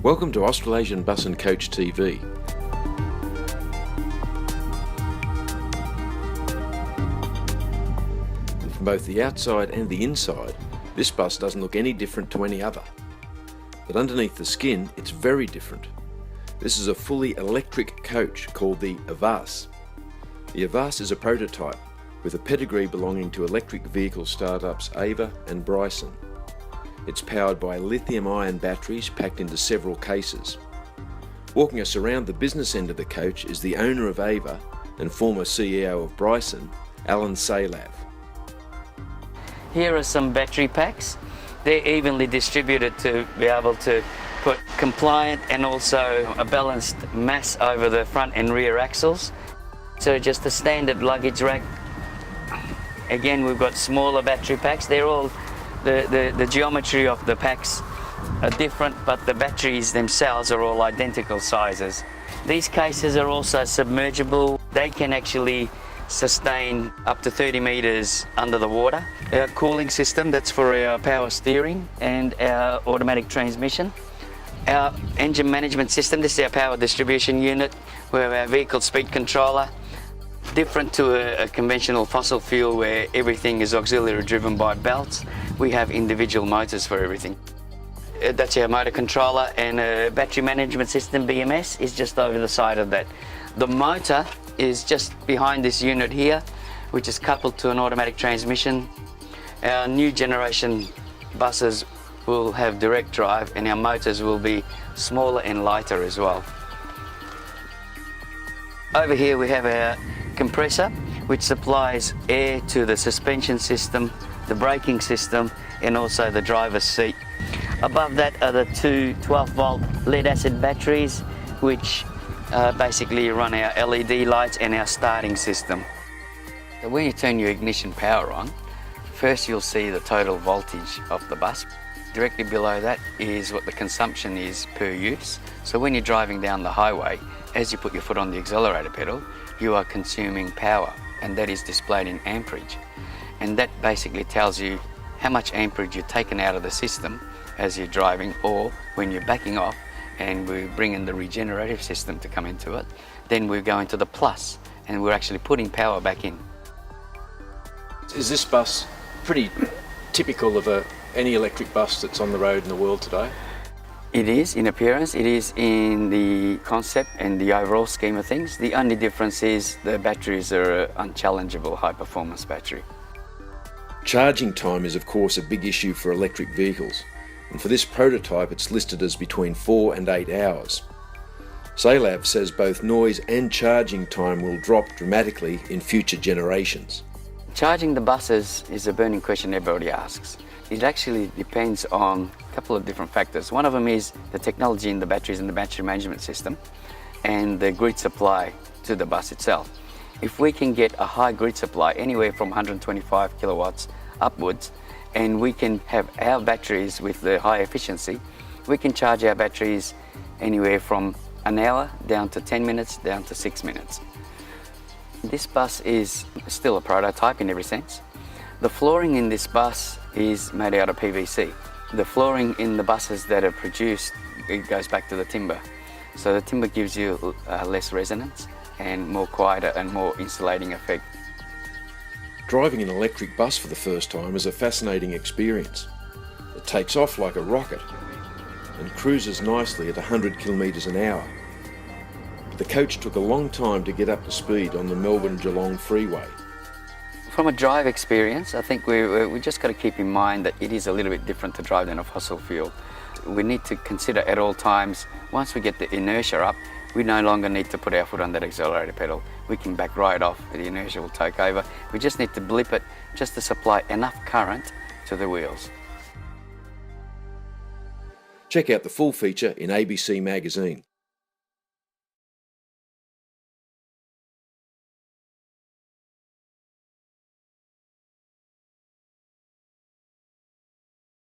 Welcome to Australasian Bus and Coach TV. From both the outside and the inside, this bus doesn't look any different to any other. But underneath the skin, it's very different. This is a fully electric coach called the Avass. The Avass is a prototype with a pedigree belonging to electric vehicle startups Avass and Bryson. It's powered by lithium-ion batteries packed into several cases. Walking us around the business end of the coach is the owner of Avass and former CEO of Bryson, Alan Salaf. Here are some battery packs. They're evenly distributed to be able to put compliant and also a balanced mass over the front and rear axles. So just a standard luggage rack. Again, we've got smaller battery packs. They're all the geometry of the packs are different, but the batteries themselves are all identical sizes. These cases are also submergible. They can actually sustain up to 30 meters under the water. Our cooling system, that's for our power steering and our automatic transmission. Our engine management system, this is our power distribution unit. We have our vehicle speed controller. Different to a conventional fossil fuel where everything is auxiliary driven by belts, we have individual motors for everything. That's our motor controller, and a battery management system, BMS, is just over the side of that. The motor is just behind this unit here, which is coupled to an automatic transmission. Our new generation buses will have direct drive, and our motors will be smaller and lighter as well. Over here we have our compressor, which supplies air to the suspension system, the braking system, and also the driver's seat. Above that are the two 12-volt lead-acid batteries, which basically run our LED lights and our starting system. So when you turn your ignition power on, first you'll see the total voltage of the bus. Directly below that is what the consumption is per use. So when you're driving down the highway, as you put your foot on the accelerator pedal, you are consuming power, and that is displayed in amperage. And that basically tells you how much amperage you're taken out of the system as you're driving, or when you're backing off and we bring in the regenerative system to come into it, then we go into the plus and we're actually putting power back in. Is this bus pretty typical of any electric bus that's on the road in the world today? It is in appearance, it is in the concept and the overall scheme of things. The only difference is the batteries are an unchallengeable high-performance battery. Charging time is of course a big issue for electric vehicles, and for this prototype it's listed as between 4 and 8 hours. Salaf says both noise and charging time will drop dramatically in future generations. Charging the buses is a burning question everybody asks. It actually depends on a couple of different factors. One of them is the technology in the batteries and the battery management system and the grid supply to the bus itself. If we can get a high grid supply, anywhere from 125 kilowatts upwards, and we can have our batteries with the high efficiency, we can charge our batteries anywhere from an hour down to 10 minutes, down to 6 minutes. This bus is still a prototype in every sense. The flooring in this bus is made out of PVC. The flooring in the buses that are produced, it goes back to the timber. So the timber gives you less resonance and more quieter and more insulating effect. Driving an electric bus for the first time is a fascinating experience. It takes off like a rocket and cruises nicely at 100 kilometres an hour. The coach took a long time to get up to speed on the Melbourne-Geelong freeway. From a drive experience, I think we just got to keep in mind that it is a little bit different to drive than a fossil fuel. We need to consider at all times, once we get the inertia up, we no longer need to put our foot on that accelerator pedal. We can back right off, the inertia will take over. We just need to blip it just to supply enough current to the wheels. Check out the full feature in ABC Magazine.